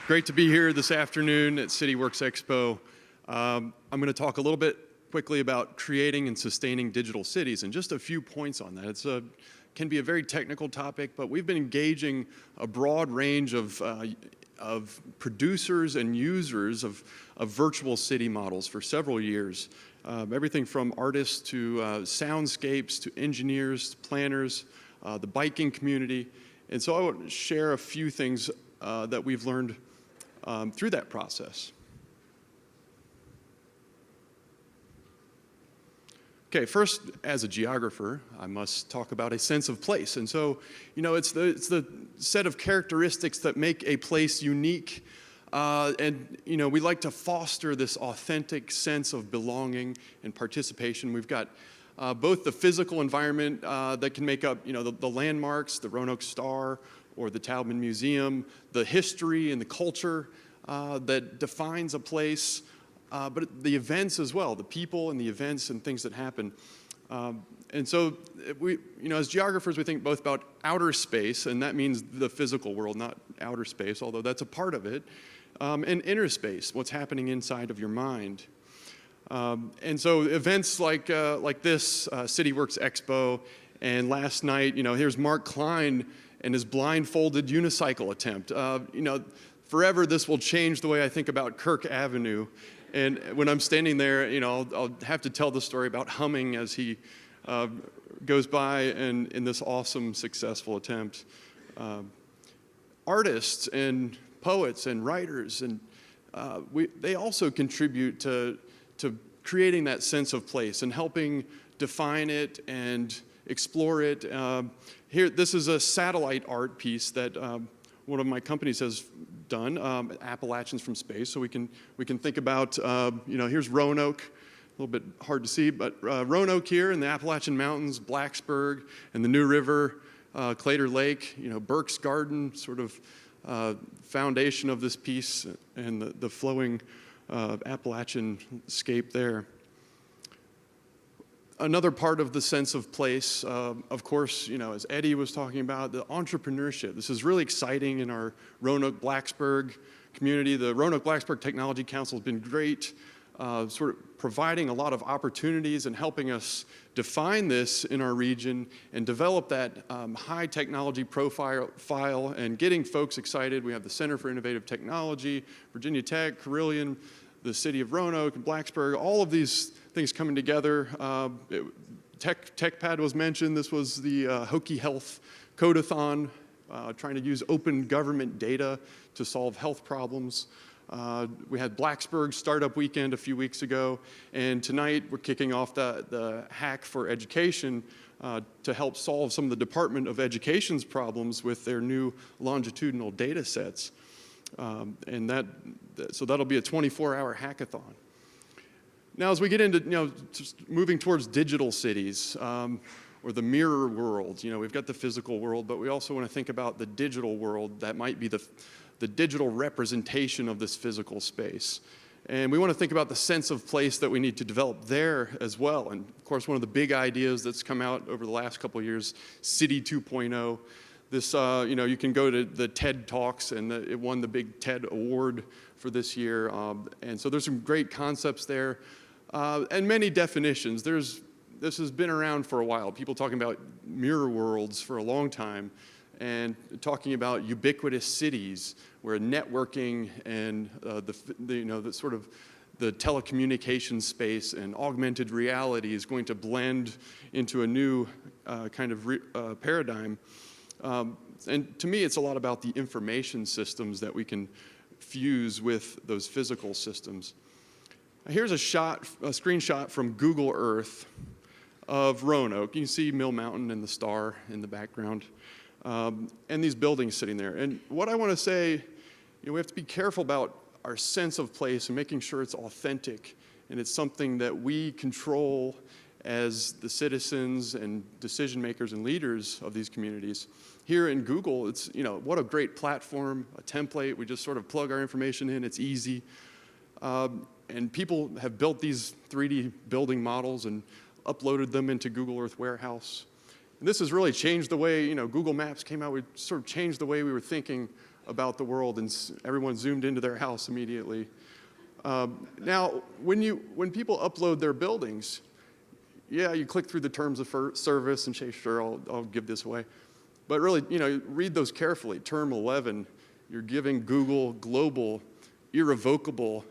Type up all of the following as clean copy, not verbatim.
Great to be here this afternoon at CityWorks Expo. I'm going to talk a little bit quickly about creating and sustaining digital cities, and just a few points on that. It can be a very technical topic, but we've been engaging a broad range of producers and users of virtual city models for several years. Everything from artists to soundscapes to engineers, to planners, the biking community. And so I want to share a few things that we've learned through that process. Okay, first, as a geographer, I must talk about a sense of place. And so, it's the set of characteristics that make a place unique. And we like to foster this authentic sense of belonging and participation. We've got both the physical environment that can make up, the landmarks, the Roanoke Star, or the Taubman Museum, the history and the culture that defines a place, but the events as well, the people and the events and things that happen. And so we, as geographers, we think both about outer space, and that means the physical world, not outer space, although that's a part of it, and inner space, what's happening inside of your mind. And so events like this, CityWorks Expo, and last night, here's Mark Klein and his blindfolded unicycle attempt. Forever this will change the way I think about Kirk Avenue. And when I'm standing there, I'll have to tell the story about humming as he goes by and in this awesome, successful attempt. Artists and poets and writers, and they also contribute to creating that sense of place and helping define it and explore it. Here, this is a satellite art piece that one of my companies has done, Appalachians from Space. So we can think about, here's Roanoke, a little bit hard to see, but Roanoke here in the Appalachian Mountains, Blacksburg, and the New River, Claytor Lake, Burke's Garden, sort of foundation of this piece, and the flowing Appalachian scape there. Another part of the sense of place, of course, as Eddie was talking about, the entrepreneurship. This is really exciting in our Roanoke-Blacksburg community. The Roanoke-Blacksburg Technology Council has been great, sort of providing a lot of opportunities and helping us define this in our region and develop that high technology profile and getting folks excited. We have the Center for Innovative Technology, Virginia Tech, Carilion, the city of Roanoke and Blacksburg, all of these things coming together. TechPad was mentioned. This was the Hokie Health Codeathon, trying to use open government data to solve health problems. We had Blacksburg Startup Weekend a few weeks ago, and tonight we're kicking off the Hack for Education to help solve some of the Department of Education's problems with their new longitudinal data sets. So that'll be a 24-hour hackathon. Now, as we get into just moving towards digital cities or the mirror world, we've got the physical world, but we also want to think about the digital world that might be the digital representation of this physical space. And we want to think about the sense of place that we need to develop there as well. And of course, one of the big ideas that's come out over the last couple of years, City 2.0. This, you can go to the TED Talks, and it won the big TED Award for this year. And so there's some great concepts there, and many definitions. This has been around for a while. People talking about mirror worlds for a long time, and talking about ubiquitous cities where networking and the sort of the telecommunications space and augmented reality is going to blend into a new kind of paradigm. And to me, it's a lot about the information systems that we can fuse with those physical systems. Here's a screenshot from Google Earth of Roanoke. You can see Mill Mountain and the star in the background, and these buildings sitting there. And what I want to say, we have to be careful about our sense of place and making sure it's authentic, and it's something that we control as the citizens and decision makers and leaders of these communities. Here in Google, it's, what a great platform, a template. We just sort of plug our information in. It's easy. And people have built these 3D building models and uploaded them into Google Earth Warehouse. And this has really changed the way, Google Maps came out. We sort of changed the way we were thinking about the world, and everyone zoomed into their house immediately. Now, when people upload their buildings, yeah, you click through the terms of service and say, sure, I'll give this away. But really, read those carefully. Term 11, you're giving Google global, irrevocable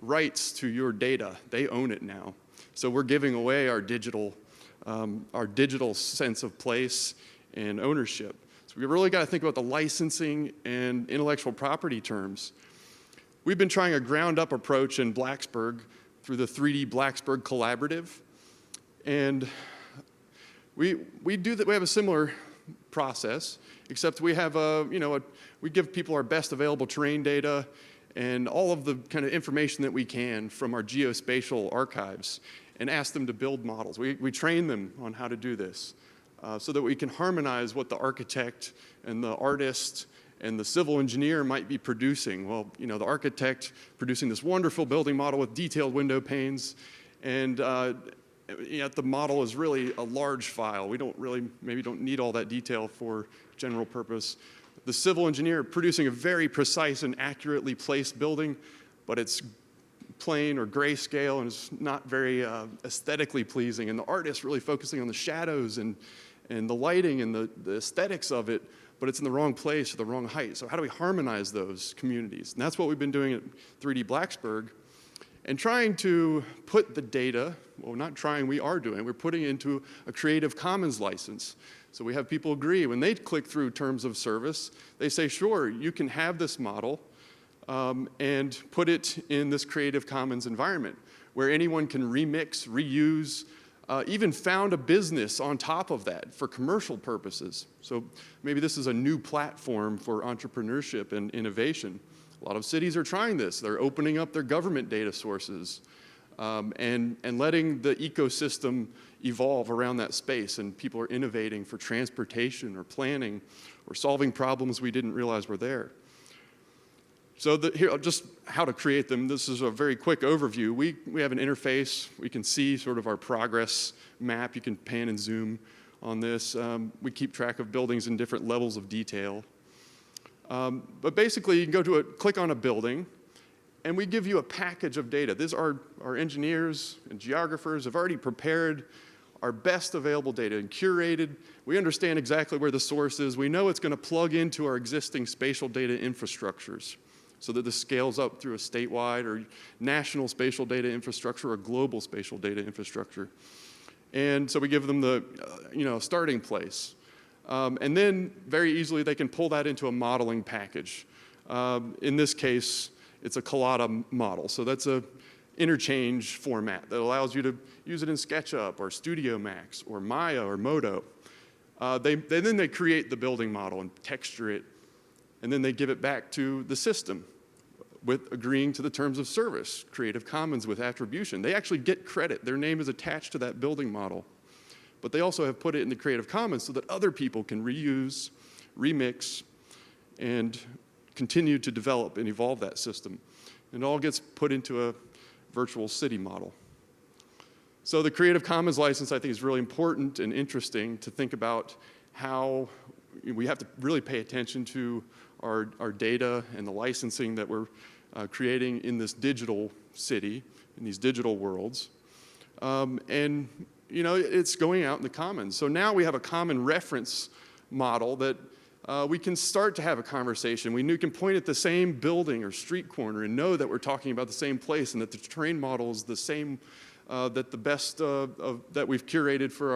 rights to your data. They own it now. So we're giving away our digital sense of place and ownership. So we really got to think about the licensing and intellectual property terms. We've been trying a ground-up approach in Blacksburg through the 3D Blacksburg Collaborative. And we have a similar process, except we have we give people our best available terrain data and all of the kind of information that we can from our geospatial archives and ask them to build models. We train them on how to do this so that we can harmonize what the architect and the artist and the civil engineer might be producing. Well, the architect producing this wonderful building model with detailed window panes, and yet the model is really a large file. We maybe don't need all that detail for general purpose. The civil engineer producing a very precise and accurately placed building, but it's plain or grayscale and it's not very aesthetically pleasing. And the artist really focusing on the shadows and the lighting and the aesthetics of it, but it's in the wrong place or the wrong height. So how do we harmonize those communities? And that's what we've been doing at 3D Blacksburg, and trying to put the data, well, not trying, we are doing, we're putting it into a Creative Commons license. So we have people agree. When they click through terms of service, they say, sure, you can have this model and put it in this Creative Commons environment where anyone can remix, reuse, even found a business on top of that for commercial purposes. So maybe this is a new platform for entrepreneurship and innovation. A lot of cities are trying this. They're opening up their government data sources and letting the ecosystem evolve around that space. And people are innovating for transportation or planning or solving problems we didn't realize were there. So here, just how to create them. This is a very quick overview. We have an interface. We can see sort of our progress map. You can pan and zoom on this. We keep track of buildings in different levels of detail. But basically, you can go click on a building, and we give you a package of data. These are our engineers and geographers have already prepared our best available data and curated. We understand exactly where the source is. We know it's going to plug into our existing spatial data infrastructures so that this scales up through a statewide or national spatial data infrastructure or global spatial data infrastructure. And so we give them the starting place. And then very easily they can pull that into a modeling package. In this case, it's a Collada model. So that's a interchange format that allows you to use it in SketchUp or Studio Max or Maya or Modo. Then they create the building model and texture it, and then they give it back to the system with agreeing to the terms of service, Creative Commons with attribution. They actually get credit. Their name is attached to that building model. But they also have put it in the Creative Commons so that other people can reuse, remix, and continue to develop and evolve that system. And it all gets put into a virtual city model. So the Creative Commons license, I think, is really important and interesting to think about how we have to really pay attention to our data and the licensing that we're creating in this digital city, in these digital worlds. And it's going out in the commons. So now we have a common reference model that we can start to have a conversation. We can point at the same building or street corner and know that we're talking about the same place and that the terrain model is the same, that the best that we've curated for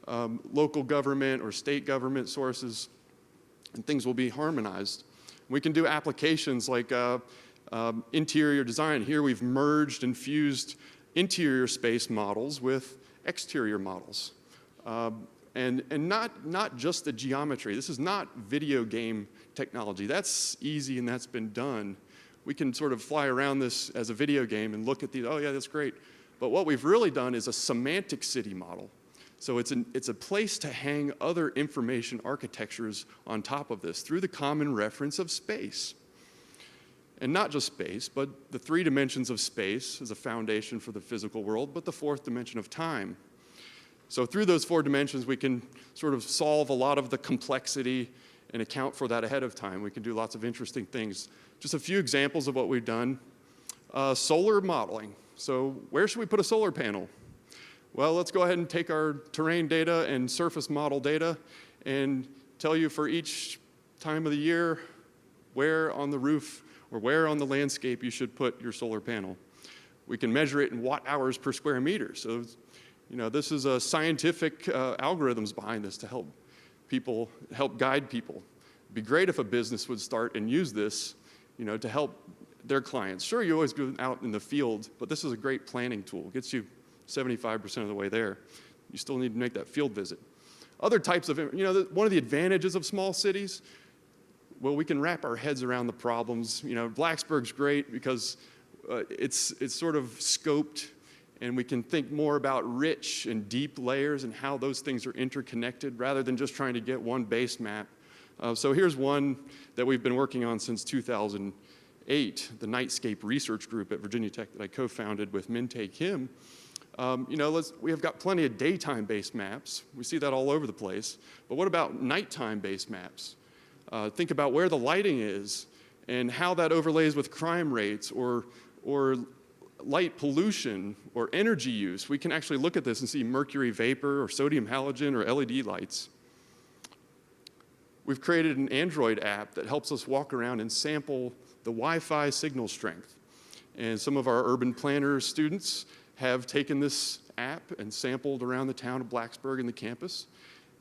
our local government or state government sources, and things will be harmonized. We can do applications like interior design. Here we've merged and fused interior space models with exterior models. And not just the geometry. This is not video game technology. That's easy and that's been done. We can sort of fly around this as a video game and look at oh yeah, that's great. But what we've really done is a semantic city model. So it's a place to hang other information architectures on top of this through the common reference of space. And not just space, but the 3 dimensions of space as a foundation for the physical world, but the 4th dimension of time. So through those 4 dimensions, we can sort of solve a lot of the complexity and account for that ahead of time. We can do lots of interesting things. Just a few examples of what we've done. Solar modeling. So where should we put a solar panel? Well, let's go ahead and take our terrain data and surface model data and tell you for each time of the year where on the roof or where on the landscape you should put your solar panel. We can measure it in watt hours per square meter. So, this is a scientific algorithms behind this to help guide people. It'd be great if a business would start and use this, to help their clients. Sure, you always go out in the field, but this is a great planning tool. It gets you 75% of the way there. You still need to make that field visit. Other types of, one of the advantages of small cities, well, we can wrap our heads around the problems. Blacksburg's great because it's sort of scoped, and we can think more about rich and deep layers and how those things are interconnected rather than just trying to get one base map. So here's one that we've been working on since 2008, the Nightscape research group at Virginia Tech that I co-founded with Min-Tae Kim. We have got plenty of daytime-based maps. We see that all over the place. But what about nighttime-based maps? Think about where the lighting is and how that overlays with crime rates or light pollution or energy use. We can actually look at this and see mercury vapor or sodium halogen or LED lights. We've created an Android app that helps us walk around and sample the Wi-Fi signal strength. And some of our urban planners students have taken this app and sampled around the town of Blacksburg and the campus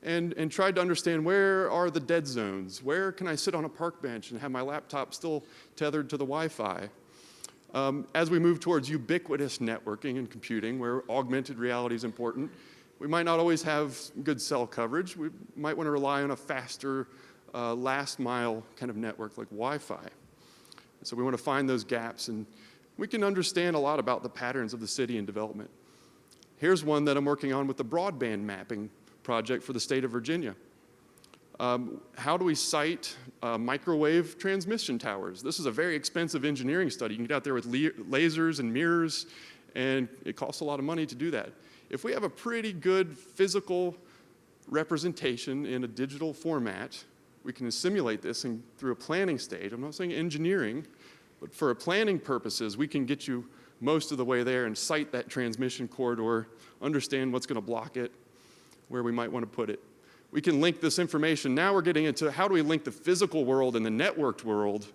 and tried to understand where are the dead zones, where can I sit on a park bench and have my laptop still tethered to the Wi-Fi. As we move towards ubiquitous networking and computing, where augmented reality is important, we might not always have good cell coverage. We might want to rely on a faster last mile kind of network like Wi-Fi. So we want to find those gaps, and we can understand a lot about the patterns of the city and development. Here's one that I'm working on with the Broadband Mapping project for the state of Virginia. How do we site microwave transmission towers? This is a very expensive engineering study. You can get out there with lasers and mirrors, and it costs a lot of money to do that. If we have a pretty good physical representation in a digital format, we can simulate this and through a planning stage. I'm not saying engineering, but for planning purposes, we can get you most of the way there and site that transmission corridor, understand what's going to block it, where we might want to put it. We can link this information. Now we're getting into how do we link the physical world and the networked world.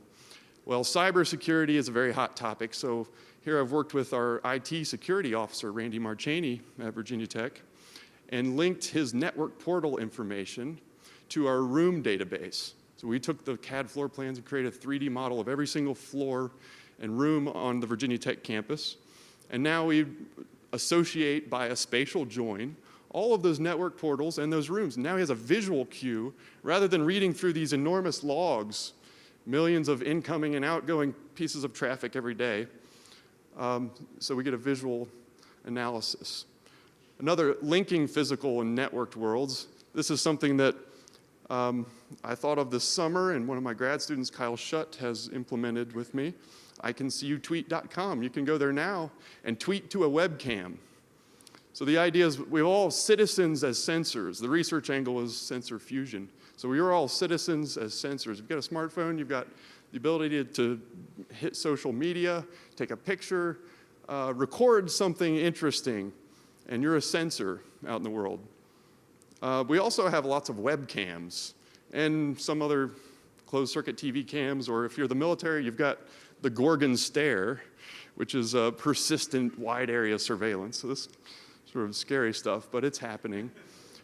Well, cybersecurity is a very hot topic. So here I've worked with our IT security officer, Randy Marchaney at Virginia Tech, and linked his network portal information to our room database. So we took the CAD floor plans and created a 3D model of every single floor and room on the Virginia Tech campus. And now we associate by a spatial join all of those network portals and those rooms. Now he has a visual cue rather than reading through these enormous logs, millions of incoming and outgoing pieces of traffic every day. So we get a visual analysis. Another, linking physical and networked worlds. This is something that I thought of this summer, and one of my grad students, Kyle Schutt, has implemented with me. icanseeyouTweet.com. You can go there now and tweet to a webcam. So the idea is we're all citizens as sensors. The research angle is sensor fusion. So we are all citizens as sensors. You've got a smartphone, you've got the ability to hit social media, take a picture, record something interesting, and you're a sensor out in the world. We also have lots of webcams and some other closed-circuit TV cams, or if you're the military, you've got the Gorgon stare, which is persistent wide-area surveillance. So this sort of scary stuff, but it's happening.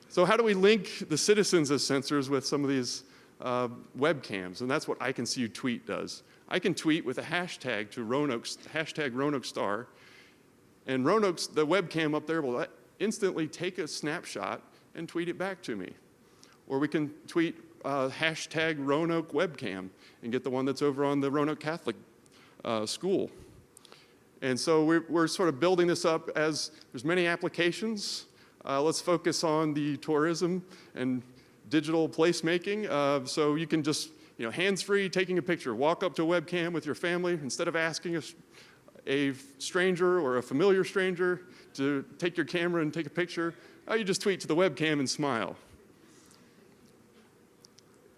So how do we link the citizens as sensors with some of these webcams? And that's what I Can See You Tweet does. I can tweet with a hashtag to hashtag Roanoke Star, and Roanoke's, the webcam up there will instantly take a snapshot and tweet it back to me. Or we can tweet hashtag Roanoke webcam and get the one that's over on the Roanoke Catholic school. And so we're sort of building this up as there's many applications. Let's focus on the tourism and digital placemaking. So you can just, hands-free, taking a picture, walk up to a webcam with your family, instead of asking a stranger or a familiar stranger to take your camera and take a picture, you just tweet to the webcam and smile.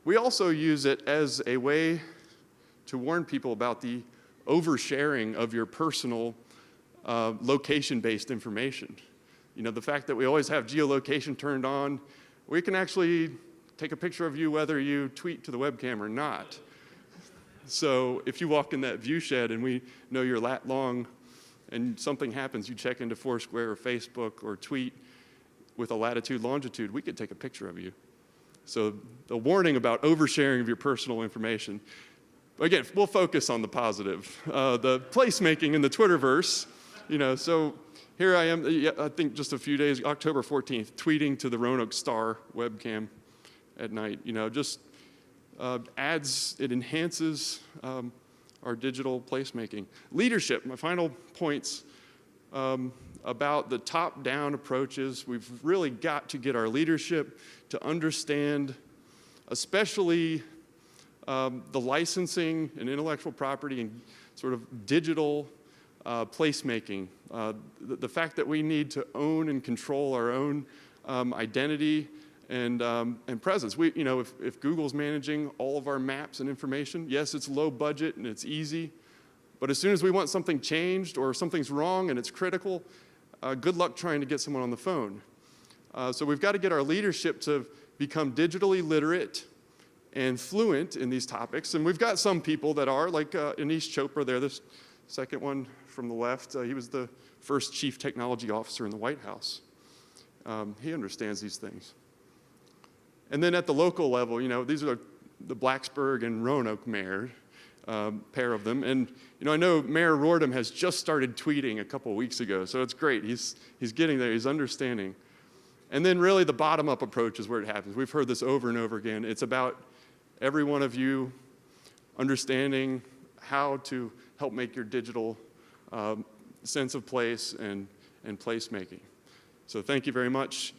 We also use it as a way to warn people about the oversharing of your personal location-based information. You know, the fact that we always have geolocation turned on, we can actually take a picture of you whether you tweet to the webcam or not. So if you walk in that view shed and we know you're lat long and something happens, you check into Foursquare or Facebook or tweet with a latitude, longitude, we could take a picture of you. So the warning about oversharing of your personal information. Again, we'll focus on the positive. The placemaking in the Twitterverse, you know, so here I am, I think just a few days, October 14th, tweeting to the Roanoke Star webcam at night. You know, just adds, it enhances our digital placemaking. Leadership, my final points about the top-down approaches. We've really got to get our leadership to understand, especially the licensing and intellectual property and sort of digital placemaking. The fact that we need to own and control our own identity and presence. You know, if Google's managing all of our maps and information, yes, it's low budget and it's easy, but as soon as we want something changed or something's wrong and it's critical, good luck trying to get someone on the phone. So we've got to get our leadership to become digitally literate and fluent in these topics. And we've got some people that are, like Anish Chopra there, this second one from the left. He was the first chief technology officer in the White House. He understands these things. And then at the local level, you know, these are the Blacksburg and Roanoke mayor, pair of them. And, you know, I know Mayor Rordam has just started tweeting a couple weeks ago, so it's great. He's getting there, he's understanding. And then really the bottom-up approach is where it happens. We've heard this over and over again. It's about every one of you understanding how to help make your digital sense of place and placemaking. So thank you very much.